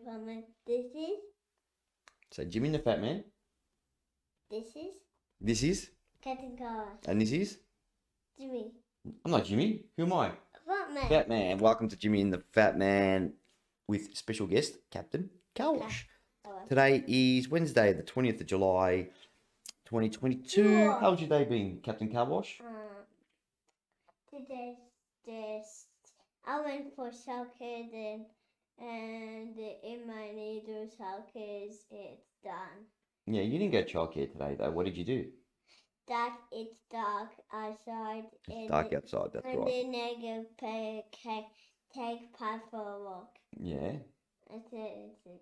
Fatman. This is. So Jimmy and the Fat Man. This is. This is. Captain Carlos. And this is. Jimmy. I'm not Jimmy. Who am I? Fatman. Fat Man. Welcome to Jimmy and the Fat Man with special guest Captain Carwash. Today is Wednesday, the 20th of July, 2022. Sure. How's your day been, Captain Carwash? Today's just. I went for soccer then, and in my Maneater's soccer, it's done. Yeah, you didn't go childcare today though. What did you do? That it's dark outside. It's dark outside, that's and right. then I go take Pat for a walk. Yeah. That's it.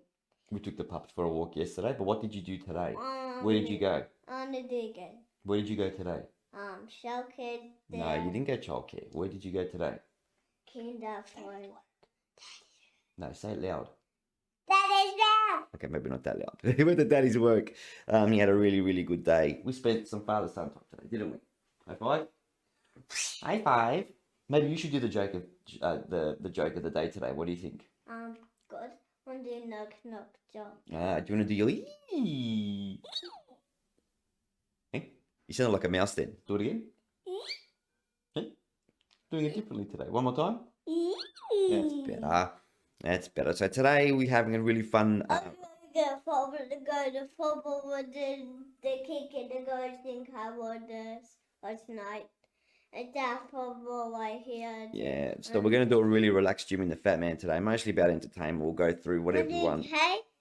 We took the pups for a walk yesterday, but what did you do today? Where did you go? On the digger. Where did you go today? Shelter. No, you didn't go childcare. Where did you go today? Kinder for. No, say it loud. That is loud. Okay, maybe not that loud. He went to Daddy's work. He had a really, really good day. We spent some Father's Son time today, didn't we? High five. High five. Maybe you should do the joke of the joke of the day today. What do you think? Good. Want to do knock job. Do you want to do your ee? Hey, you sounded like a mouse then. Do it again. Hey, doing it differently today. One more time. That's better. That's better. So today we're having a really fun. I'm going to football with the kick and the girls think I want this last night. And that football right here. Yeah, so we're going to do a really relaxed Jimmy and the Fat Man today. Mostly about entertainment. We'll go through whatever we want.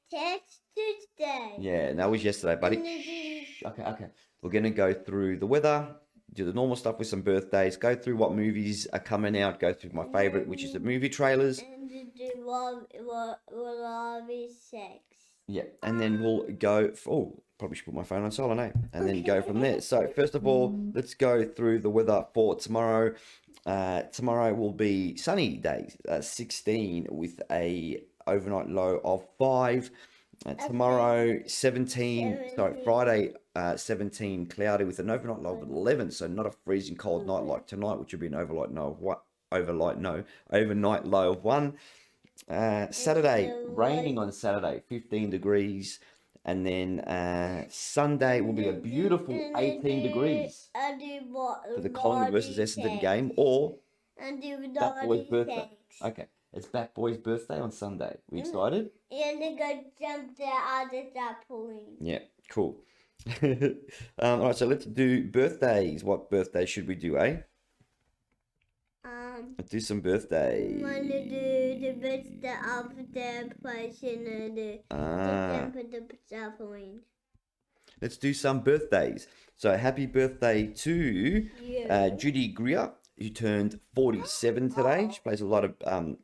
Test Tuesday. Yeah, that was yesterday, buddy. Okay. We're going to go through the weather, do the normal stuff with some birthdays, go through what movies are coming out, go through my favourite, which is the movie trailers. And do sex. Yeah, and then we'll go. Probably should put my phone on silent, eh? And then go from there. So first of all, let's go through the weather for tomorrow. Tomorrow will be sunny days, 16 with a overnight low of 5. Tomorrow 17. Friday 17 cloudy with an overnight low of 11. So not a freezing cold night like tonight, which would be an overnight low of 1. Saturday, raining on Saturday, 15 degrees. And then Sunday will be a beautiful 18 degrees for the Collingwood versus Essendon game, or Bat Boy's birthday. Okay, it's Bat Boy's birthday on Sunday. We excited? And they go jump there at that point. Yeah, cool. All right, so let's do birthdays. What birthday should we do, eh? Let's do some birthdays. I want to do the birthday of the person and the Let's do some birthdays. So happy birthday to Judy Greer, who turned 47 today. She plays a lot of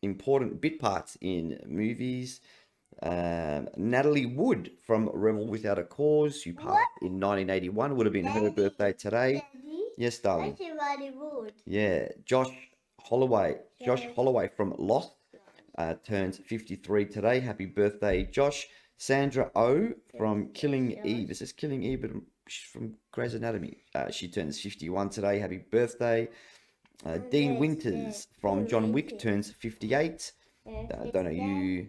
important bit parts in movies. Natalie Wood from Rebel Without a Cause, who passed in 1981, would have been her birthday today. Yes, darling. Yeah, Josh Holloway from Lost turns 53 today. Happy birthday, Josh. Sandra Oh from Killing Eve. It says Killing Eve, but she's from Grey's Anatomy. She turns 51 today. Happy birthday. Dean Winters from John Wick turns 58. Don't know you.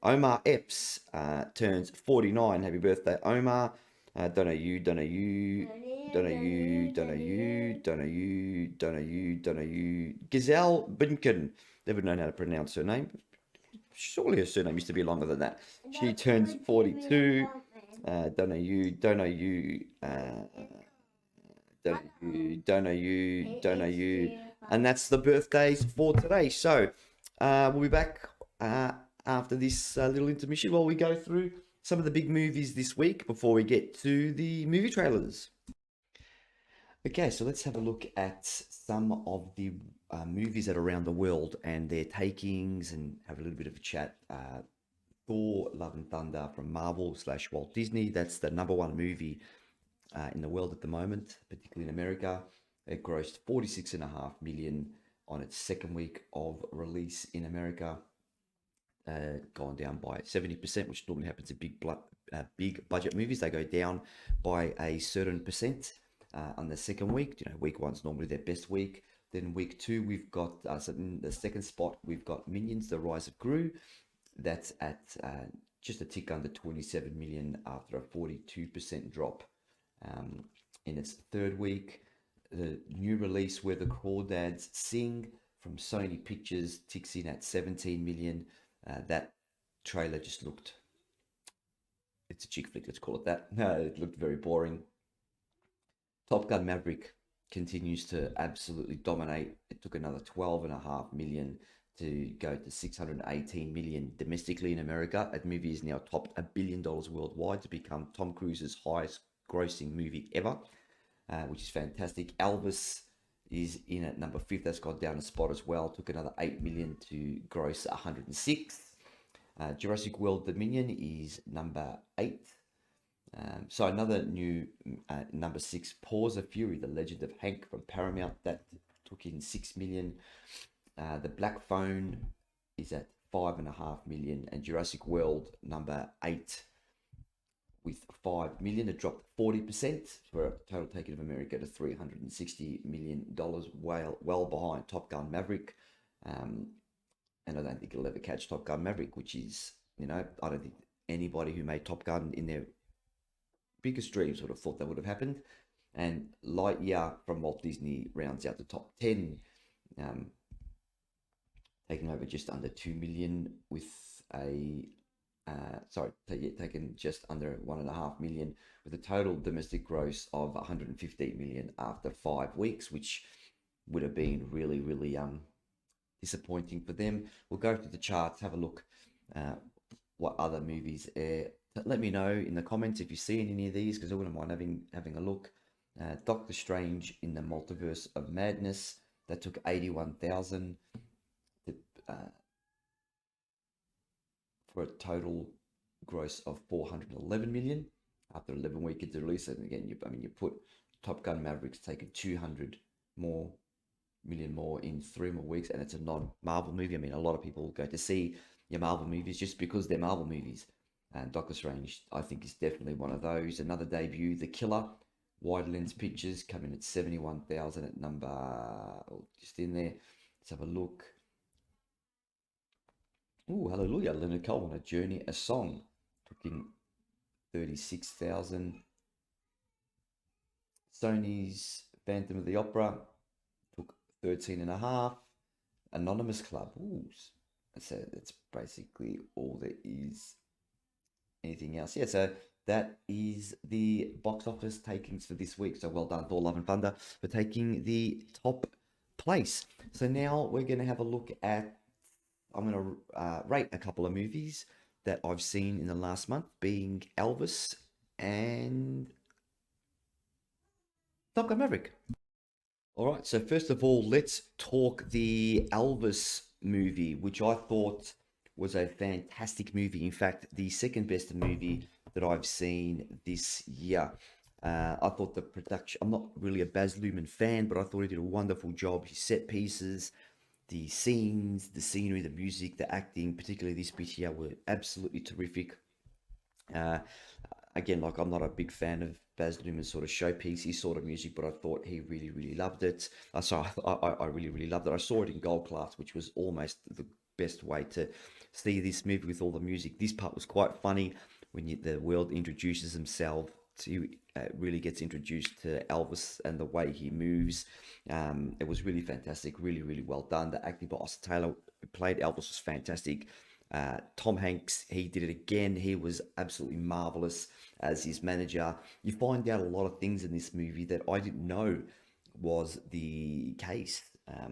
Omar Epps turns 49. Happy birthday, Omar. Don't know you. Gazelle Binkin. Never known how to pronounce her name. Surely her surname used to be longer than that. She turns 42. Don't know you. And that's the birthdays for today. So we'll be back after this little intermission while we go through some of the big movies this week before we get to the movie trailers. Okay, so let's have a look at some of the movies that are around the world and their takings and have a little bit of a chat. Thor, Love and Thunder from Marvel / Walt Disney. That's the #1 movie in the world at the moment, particularly in America. It grossed $46.5 million on its second week of release in America. Gone down by 70%, which normally happens in big budget movies. They go down by a certain percent on the second week. Week 1's normally their best week. Then week 2, we've got, so in the second spot, we've got Minions, The Rise of Gru. That's at just a tick under 27 million after a 42% drop. In its third week, the new release Where the Crawdads Sing from Sony Pictures ticks in at 17 million. That trailer just looked, it's a chick flick, let's call it that. It looked very boring. Top Gun Maverick continues to absolutely dominate. It took another 12.5 million to go to 618 million domestically in America. That movie is now topped $1 billion worldwide to become Tom Cruise's highest grossing movie ever, which is fantastic. Elvis is in at number 5. That's gone down a spot as well. Took another 8 million to gross 106. Jurassic World Dominion is number 8. So another new number 6, Paws of Fury, The Legend of Hank from Paramount, that took in 6 million. The Black Phone is at 5.5 million, and Jurassic World number 8 with 5 million. It dropped 40% for a total taking of America to $360 million, well behind Top Gun Maverick. And I don't think it'll ever catch Top Gun Maverick, which is, I don't think anybody who made Top Gun in their biggest dreams would have thought that would have happened. And Lightyear from Walt Disney rounds out the top 10, taking over just under 2 million with taken just under 1.5 million with a total domestic gross of 115 million after 5 weeks, which would have been really, really disappointing for them. We'll go through the charts, have a look what other movies air. Let me know in the comments if you've seen any of these, because I wouldn't mind having a look. Doctor Strange in the Multiverse of Madness, that took 81,000 for a total gross of 411 million after 11 weeks of release. And again, you put Top Gun Mavericks taking 200 million more in 3 more weeks, and it's a non-Marvel movie. I mean, a lot of people go to see your Marvel movies just because they're Marvel movies. And Doctor Strange, I think, is definitely one of those. Another debut, The Killer, Wide Lens Pictures, coming at 71,000 at number, just in there. Let's have a look. Ooh, hallelujah, Leonard Cohen, A Journey, A Song, took in 36,000. Sony's Phantom of the Opera took 13.5. Anonymous Club, ooh, that's basically all there is. Anything else? Yeah, so that is the box office takings for this week. So well done, Thor: Love and Thunder, for taking the top place. So now we're going to have a look at, I'm going to rate a couple of movies that I've seen in the last month, being Elvis and Top Gun Maverick. All right, so first of all, let's talk the Elvis movie, which I thought was a fantastic movie. In fact, the second best movie that I've seen this year. I thought the production, I'm not really a Baz Luhrmann fan, but I thought he did a wonderful job. His set pieces, the scenes, the scenery, the music, the acting, particularly this bit here, were absolutely terrific. Again, like, I'm not a big fan of Baz Luhrmann's sort of showpiecey sort of music, but I thought he really, really loved it. I really, really loved it. I saw it in gold class, which was almost the best way to see this movie with all the music. This part was quite funny when the world introduces himself to really gets introduced to Elvis and the way he moves. It was really fantastic, really, really well done. The acting by Austin Taylor, who played Elvis, was fantastic. Tom Hanks, he did it again. He was absolutely marvelous as his manager. You find out a lot of things in this movie that I didn't know was the case. I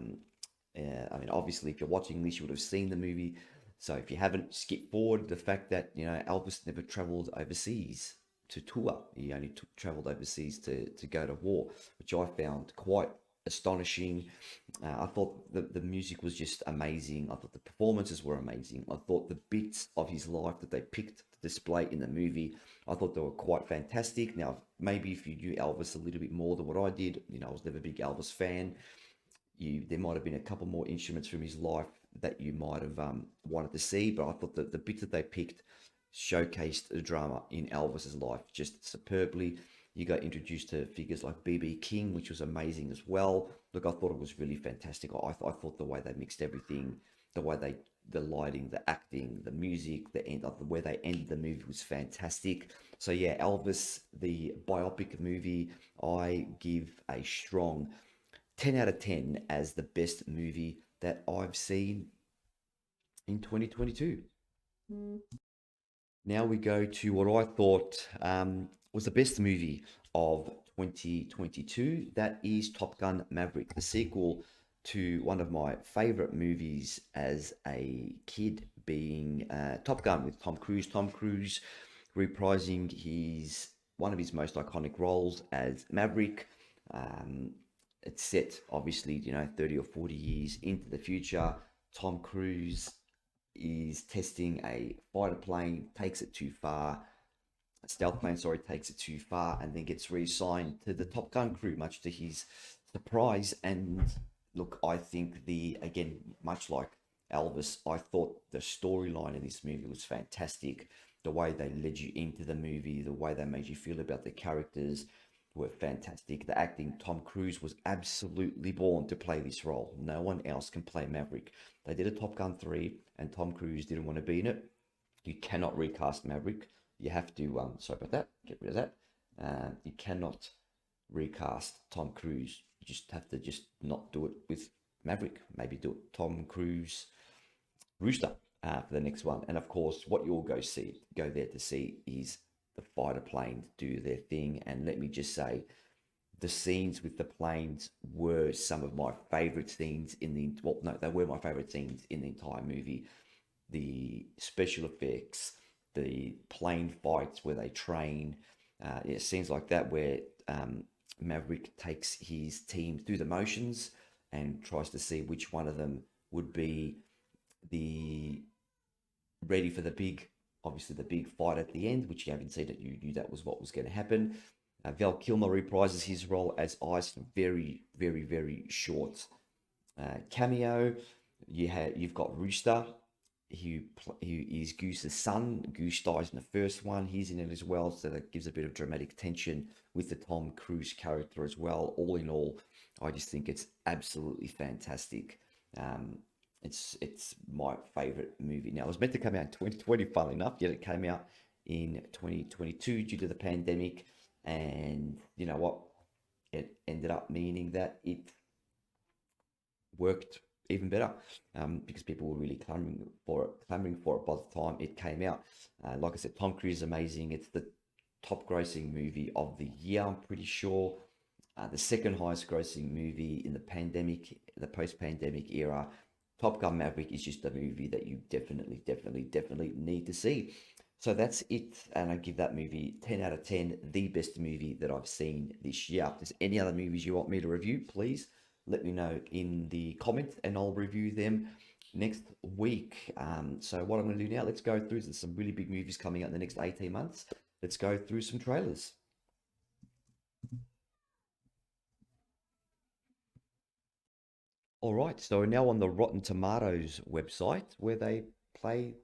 mean, obviously, if you're watching this, you would have seen the movie. So if you haven't, skip forward the fact that, Elvis never traveled overseas to tour. He only traveled overseas to go to war, which I found quite astonishing. I thought the music was just amazing. I thought the performances were amazing. I thought the bits of his life that they picked to display in the movie, I thought they were quite fantastic. Now, maybe if you knew Elvis a little bit more than what I did, I was never a big Elvis fan, there might have been a couple more instruments from his life that you might have wanted to see, but I thought that the bits that they picked showcased the drama in Elvis's life just superbly. You got introduced to figures like BB King, which was amazing as well. Look, I thought it was really fantastic. I thought the way they mixed everything, the lighting, the acting, the music, the way they ended the movie was fantastic. So yeah, Elvis, the biopic movie, I give a strong 10 out of 10 as the best movie that I've seen in 2022. Now we go to what I thought was the best movie of 2022. That is Top Gun Maverick, the sequel to one of my favorite movies as a kid, being Top Gun with Tom Cruise. Tom Cruise reprising one of his most iconic roles as Maverick. It's set, obviously, 30 or 40 years into the future. Tom Cruise is testing a fighter plane, takes it too far. A stealth plane, sorry, takes it too far, and then gets reassigned to the Top Gun crew, much to his surprise. And look, I think again, much like Elvis, I thought the storyline in this movie was fantastic. The way they led you into the movie, the way they made you feel about the characters were fantastic. The acting, Tom Cruise was absolutely born to play this role. No one else can play Maverick. They did a Top Gun 3 and Tom Cruise didn't want to be in it. You cannot recast Maverick. You have to, sorry about that, get rid of that. You cannot recast Tom Cruise. You just have to not do it with Maverick. Maybe do it Tom Cruise Rooster for the next one. And of course, what you'll go there to see is the fighter planes do their thing. And let me just say, the scenes with the planes were some of my favorite scenes they were my favorite scenes in the entire movie. The special effects, the plane fights where they train, scenes like that where Maverick takes his team through the motions and tries to see which one of them would be ready for the big fight at the end, which you haven't seen it. You knew that was what was going to happen. Val Kilmer reprises his role as Ice, very, very, very short cameo. You've got Rooster, who is Goose's son. Goose dies in the first one. He's in it as well, so that gives a bit of dramatic tension with the Tom Cruise character as well. All in all, I just think it's absolutely fantastic. It's my favorite movie. Now, it was meant to come out in 2020, funnily enough, yet it came out in 2022 due to the pandemic. And you know what? It ended up meaning that it worked even better because people were really clamoring for it by the time it came out. Like I said, Tom Cruise is amazing. It's the top grossing movie of the year, I'm pretty sure. The second highest grossing movie in the post-pandemic era. Top Gun Maverick is just a movie that you definitely need to see. So that's it, and I give that movie 10 out of 10, the best movie that I've seen this year. If there's any other movies you want me to review, please let me know in the comments, and I'll review them next week. So what I'm going to do now, let's go through, there's some really big movies coming out in the next 18 months. Let's go through some trailers. All right, so we're now on the Rotten Tomatoes website where they play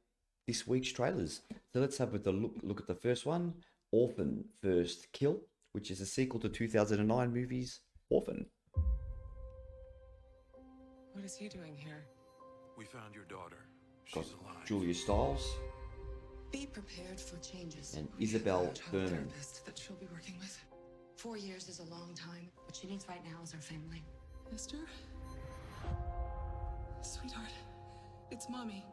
this week's trailers. So let's have a look at the first one, Orphan First Kill, which is a sequel to 2009 movie's Orphan. What is he doing here? We found your daughter. Got She's alive. Julia Stiles Be prepared for changes. and Isabel Child Burnham. therapist that she'll be working with. 4 years is a long time. What she needs right now is her family. Esther? Sweetheart, it's Mommy.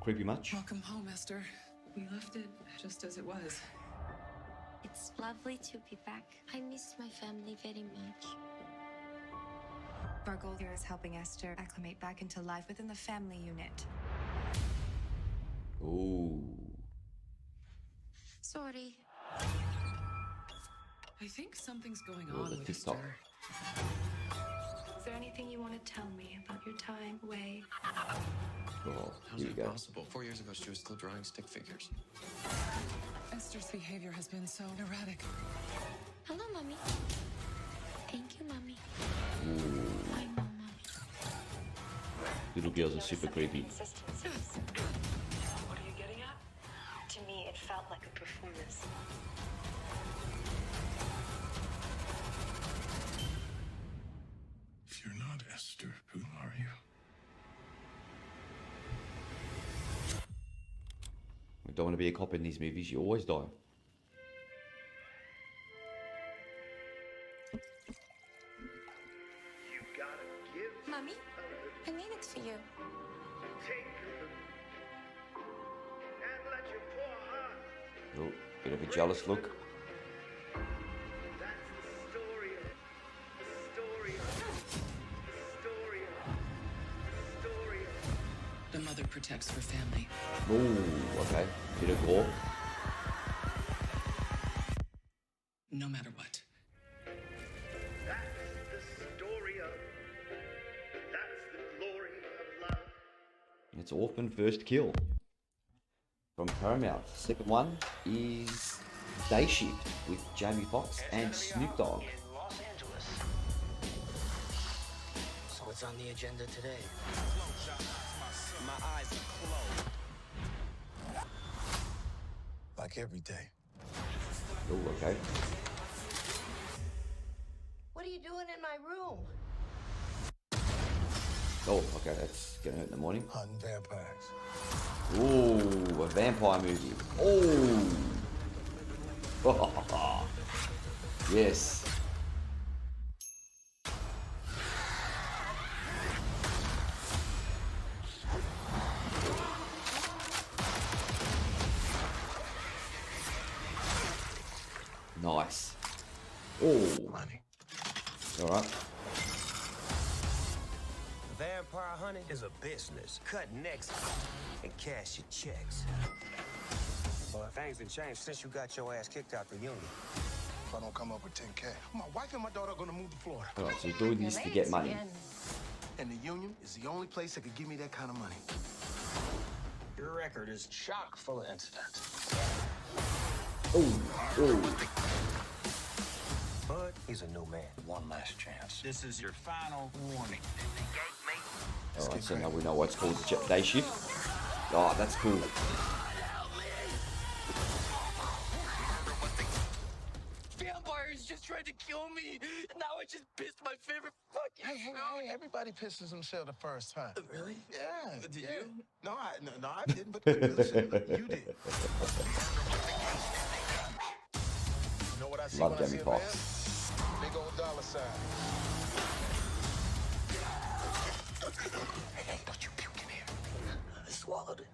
Creepy much? Welcome home, Esther. We left it just as it was. It's lovely to be back. I miss my family very much. Our goal here is helping Esther acclimate back into life within the family unit. Ooh. Sorry. I think something's going Oh, on the with TikTok. Esther. Is there anything you want to tell me about your time away? Oh, How's here we that go. possible? 4 years ago, she was still drawing stick figures. Esther's behavior has been so erratic. Hello, Mommy. Thank you, Mommy. Ooh. Hi, Mama. Little girls are super creepy. What are you getting? Esther. Who are you? We don't want to be a cop in these movies. You always die. Mommy, I made it for you. Oh, bit of a jealous look. The mother protects her family. Oh, okay. Bit of gore. No matter what. It's Orphan first kill from Paramount. Second one is Day Shift with Jamie Foxx and Snoop Dogg. So what's on the agenda today? My eyes are closed. Like every day. Oh, okay. What are you doing in my room? Oh, okay, that's gonna hurt in the morning. Hunting vampires. Ooh, a vampire movie. Oh, yes. Nice. Oh, Money. all right. Vampire hunting is a business. Cut necks and cash your checks. Well, things have changed since you got your ass kicked out the union. If I don't come up with 10K, my wife and my daughter are gonna move to Florida. All right, so you're doing this to get money. And the union is the only place that could give me that kind of money. Your record is chock full of incidents. Oh. But he's a new man. One last chance. This is your final warning. All right, so now we know what's called Day Shift. Oh, that's cool. Vampires just tried to kill me. Now I just pissed my favorite fucking Hey, everybody pisses themselves the first time. Really? Yeah. Did yeah. you? No, I didn't, but listen, you did. You know what I see Love when I see Jamie a van? Foxx. Big old dollar sign. Hey, don't you puke in here. I swallowed it.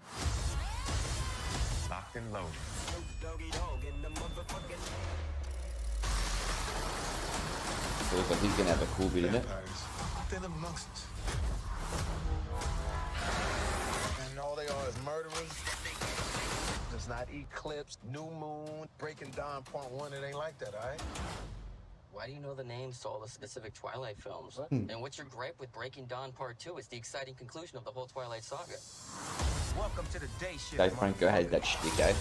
Locked and loaded. So looks like he's gonna have a cool bit in it. Vampires, they live amongst us. And all they are is murderers. Does not eclipse, new moon, breaking dawn, point one. It ain't like that, all right? Why do you know the names to all the specific Twilight films? And what's your gripe with Breaking Dawn Part 2? It's the exciting conclusion of the whole Twilight saga. Welcome to the day shift. Dave Franco has that shtick, eh?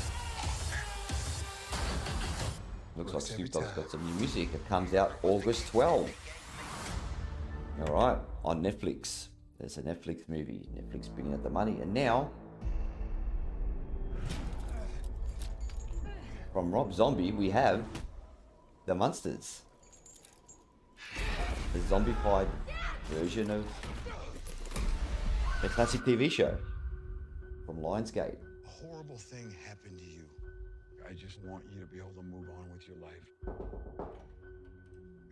Looks like Snoop Dogg's got some new music. It comes out August 12. All right, on Netflix. There's a Netflix movie. Netflix bringing out the money. And now, from Rob Zombie, we have The Munsters. The zombified version of the classic TV show from Lionsgate. A horrible thing happened to you. I just want you to be able to move on with your life.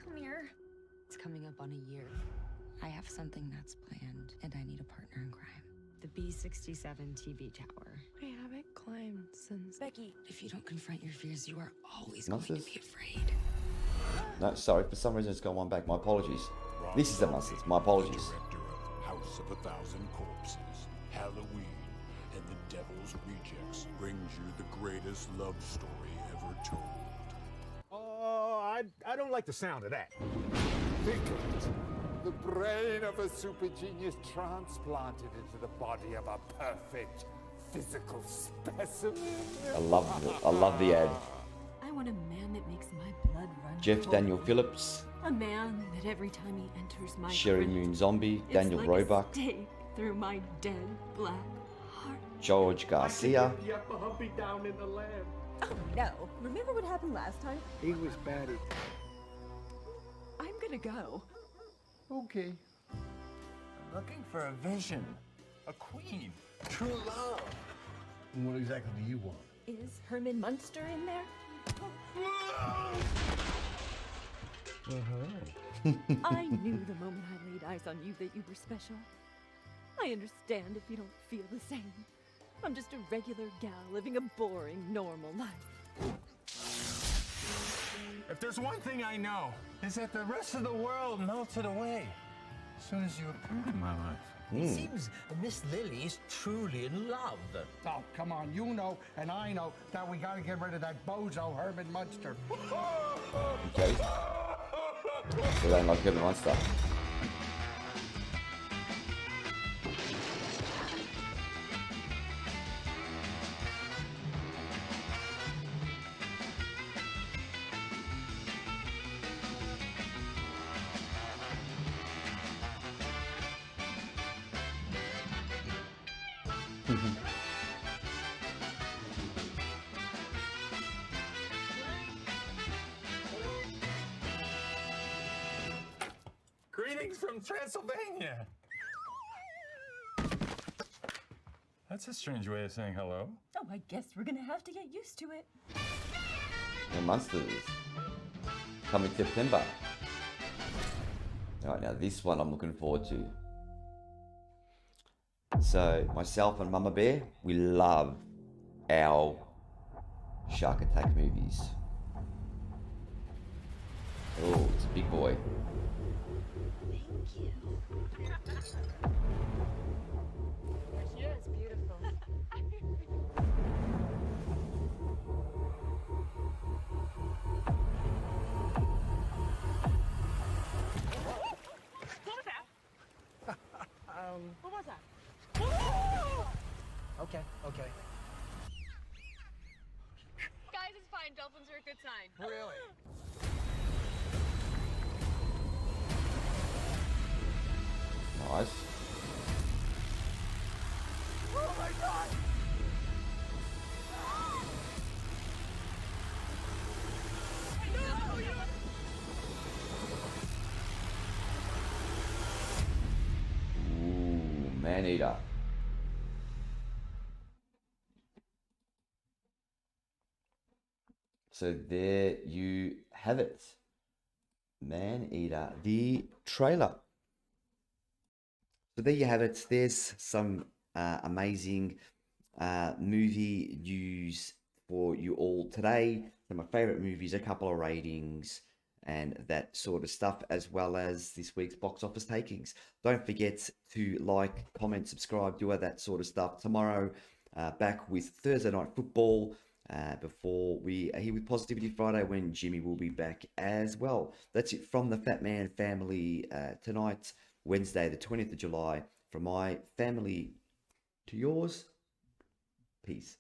Come here. It's coming up on a year. I have something that's planned, and I need a partner in crime. The B67 TV tower. I haven't climbed since... Becky, if you don't confront your fears, you are always going to be afraid. No, sorry, for some reason it's gone one back. My apologies. This is The Munsters. My apologies. Director of House of 1,000 Corpses, Halloween, and the Devil's Rejects brings you the greatest love story ever told. Oh, I don't like the sound of that. Think of it. The brain of a super genius transplanted into the body of a perfect physical specimen. I love the ad. I want a man that makes my blood run Jeff cold. Daniel Phillips, A man that every time he enters my Sherry crypt, Moon Zombie, it's Daniel like Roebuck, a stake through my dead black heart. George Garcia. Humpy down in the lab. Oh no! Remember what happened last time? He was batty. I'm gonna go. Okay. looking for a vision, a queen, true love. And what exactly do you want? Is Herman Munster in there? I knew the moment I laid eyes on you that you were special. I understand if you don't feel the same. I'm just a regular gal living a boring, normal life. If there's one thing I know, is that the rest of the world melted away as soon as you appeared in my life. It seems Miss Lily is truly in love. Oh, come on. You know and I know that we gotta get rid of that bozo Herman Munster. Okay. So they like Herman Munster. Greetings from Transylvania. That's a strange way of saying hello. Oh, I guess we're gonna have to get used to it. The Munsters. Coming September. Alright, now this one I'm looking forward to. So, myself and Mama Bear, we love our shark attack movies. Oh, it's a big boy. Thank you. She is beautiful. What was that? Okay. Guys, it's fine. Dolphins are a good sign. Really? Nice. Oh my God! Ooh, Maneater. So there you have it. Maneater, the trailer. So there you have it. There's some amazing movie news for you all today. Some of my favorite movies, a couple of ratings, and that sort of stuff, as well as this week's box office takings. Don't forget to like, comment, subscribe, do all that sort of stuff. Tomorrow, back with Thursday Night Football. Before we are here with Positivity Friday, when Jimmy will be back as well. That's it from the Fatman family tonight, Wednesday, the 20th of July. From my family to yours, peace.